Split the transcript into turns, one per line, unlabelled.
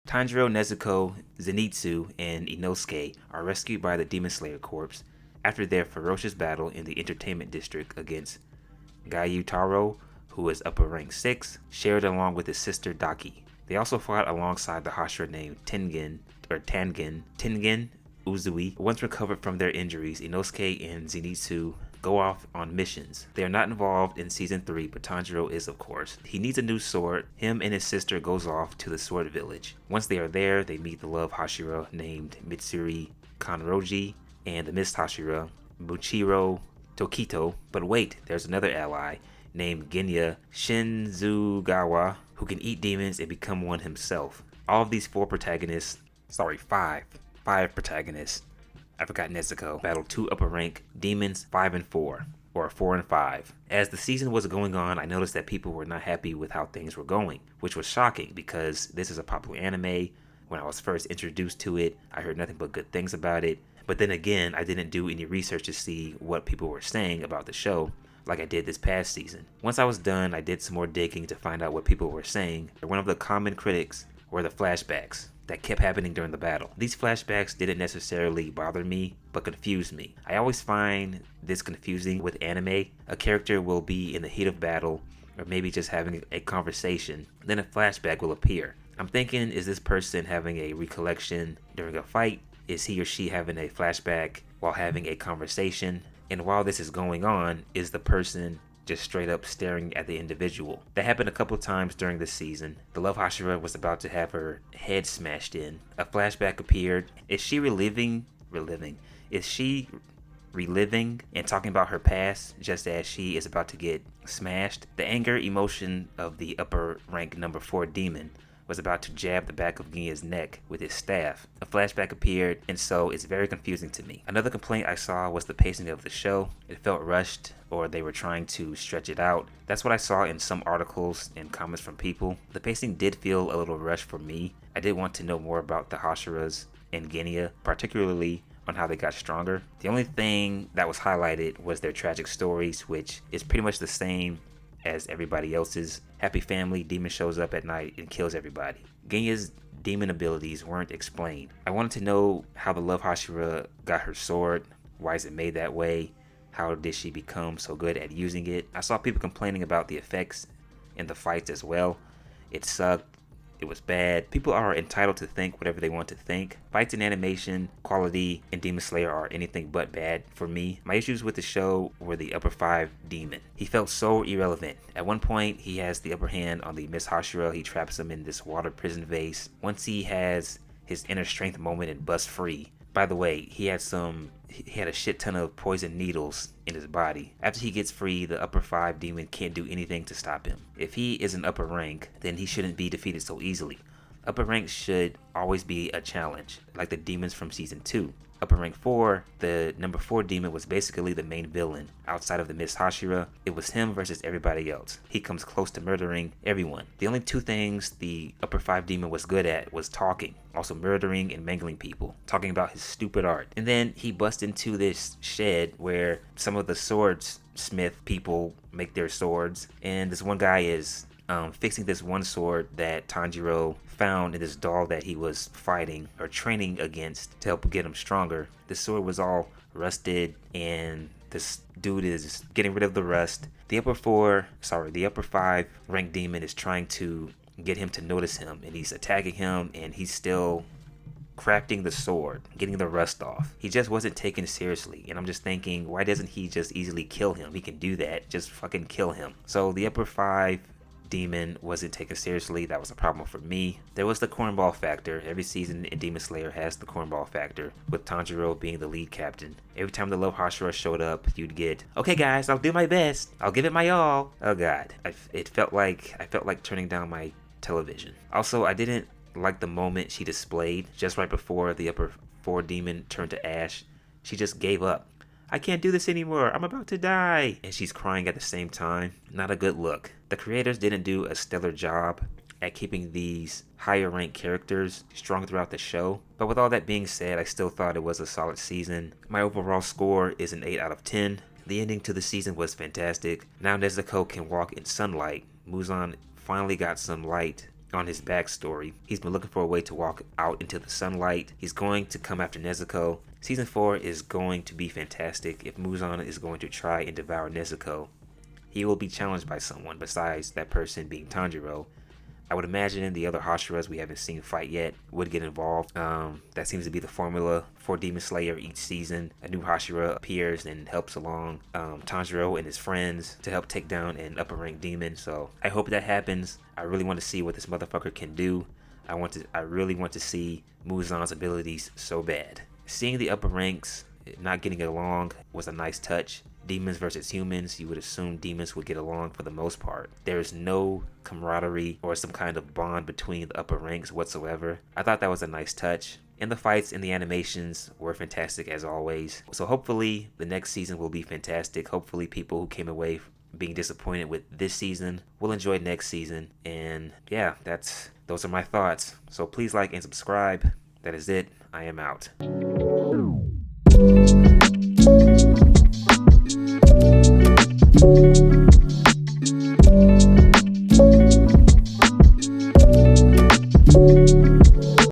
Tanjiro, Nezuko, Zenitsu, and Inosuke are rescued by the Demon Slayer Corps after their ferocious battle in the Entertainment District against Gyutaro, who is upper rank 6, shared along with his sister Daki. They also fought alongside the Hashira named Tengen Uzui. Once recovered from their injuries, Inosuke and Zenitsu go off on missions. They are not involved in season 3, but Tanjiro is, of course. He needs a new sword. Him and his sister goes off to the sword village. Once they are there, they meet the love Hashira named Mitsuri Kanroji and the mist Hashira Muchiro Tokito. But wait, there's another ally named Genya Shinzugawa who can eat demons and become one himself. All of these five protagonists, I forgot Nezuko, battled 2 upper rank demons 5 and 4, or 4 and 5. As the season was going on, I noticed that people were not happy with how things were going, which was shocking because this is a popular anime. When I was first introduced to it, I heard nothing but good things about it. But then again, I didn't do any research to see what people were saying about the show like I did this past season. Once I was done, I did some more digging to find out what people were saying. One of the common critics were the flashbacks that kept happening during the battle. These flashbacks didn't necessarily bother me, but confused me. I always find this confusing with anime. A character will be in the heat of battle, or maybe just having a conversation, then a flashback will appear. I'm thinking, is this person having a recollection during a fight? Is he or she having a flashback while having a conversation? And while this is going on, is the person just straight up staring at the individual? That happened a couple times during this season. The love Hashira was about to have her head smashed in. A flashback appeared. Is she reliving? Is she reliving and talking about her past just as she is about to get smashed? The anger emotion of the upper rank number 4 demon was about to jab the back of Genya's neck with his staff. A flashback appeared, and so it's very confusing to me. Another complaint I saw was the pacing of the show. It felt rushed, or they were trying to stretch it out. That's what I saw in some articles and comments from people. The pacing did feel a little rushed for me. I did want to know more about the Hashiras and Genya, particularly on how they got stronger. The only thing that was highlighted was their tragic stories, which is pretty much the same as everybody else's. Happy family, demon shows up at night and kills everybody. Genya's demon abilities weren't explained. I wanted to know how the love Hashira got her sword. Why is it made that way? How did she become so good at using it? I saw people complaining about the effects in the fights as well. It sucked. It was bad. People are entitled to think whatever they want to think. Fights and animation, quality, and Demon Slayer are anything but bad for me. My issues with the show were the upper 5 demon. He felt so irrelevant. At one point, he has the upper hand on the Miss Hashira. He traps him in this water prison vase. Once he has his inner strength moment and busts free. By the way, he had a shit ton of poison needles in his body. After he gets free, the upper 5 demon can't do anything to stop him. If he is an upper rank, then he shouldn't be defeated so easily. Upper rank should always be a challenge, like the demons from season 2. Upper rank 4, the number 4 demon was basically the main villain. Outside of the Miss Hashira, it was him versus everybody else. He comes close to murdering everyone. The only 2 things the upper 5 demon was good at was talking, also murdering and mangling people, talking about his stupid art. And then he busts into this shed where some of the swordsmith people make their swords, and this one guy is fixing this one sword that Tanjiro found in this doll that he was fighting or training against to help get him stronger. The sword was all rusted, and this dude is getting rid of the rust. The upper 5 rank demon is trying to get him to notice him, and he's attacking him, and he's still crafting the sword, getting the rust off. He just wasn't taken seriously, and I'm just thinking, why doesn't he just easily kill him? He can do that. Just fucking kill him. So the upper 5 demon wasn't taken seriously. That was a problem for me. There was the cornball factor. Every season in Demon Slayer has the cornball factor, with Tanjiro being the lead captain. Every time the love Hashira showed up, you'd get, okay guys, I'll do my best. I'll give it my all. Oh god. I felt like turning down my television. Also, I didn't like the moment she displayed just right before the upper 4 demon turned to ash. She just gave up. I can't do this anymore. I'm about to die. And she's crying at the same time. Not a good look. The creators didn't do a stellar job at keeping these higher ranked characters strong throughout the show. But with all that being said, I still thought it was a solid season. My overall score is an 8 out of 10. The ending to the season was fantastic. Now Nezuko can walk in sunlight. Muzan finally got some light on his backstory. He's been looking for a way to walk out into the sunlight. He's going to come after Nezuko. Season 4 is going to be fantastic. If Muzan is going to try and devour Nezuko, he will be challenged by someone besides that person being Tanjiro. I would imagine the other Hashiras we haven't seen fight yet would get involved. That seems to be the formula for Demon Slayer each season. A new Hashira appears and helps along Tanjiro and his friends to help take down an upper rank demon. So I hope that happens. I really want to see what this motherfucker can do. I really want to see Muzan's abilities so bad. Seeing the upper ranks not getting along was a nice touch. Demons versus humans, you would assume demons would get along for the most part. There is no camaraderie or some kind of bond between the upper ranks whatsoever. I thought that was a nice touch. And the fights and the animations were fantastic as always. So hopefully the next season will be fantastic. Hopefully people who came away being disappointed with this season will enjoy next season. And yeah, those are my thoughts. So please like and subscribe. That is it. I am out.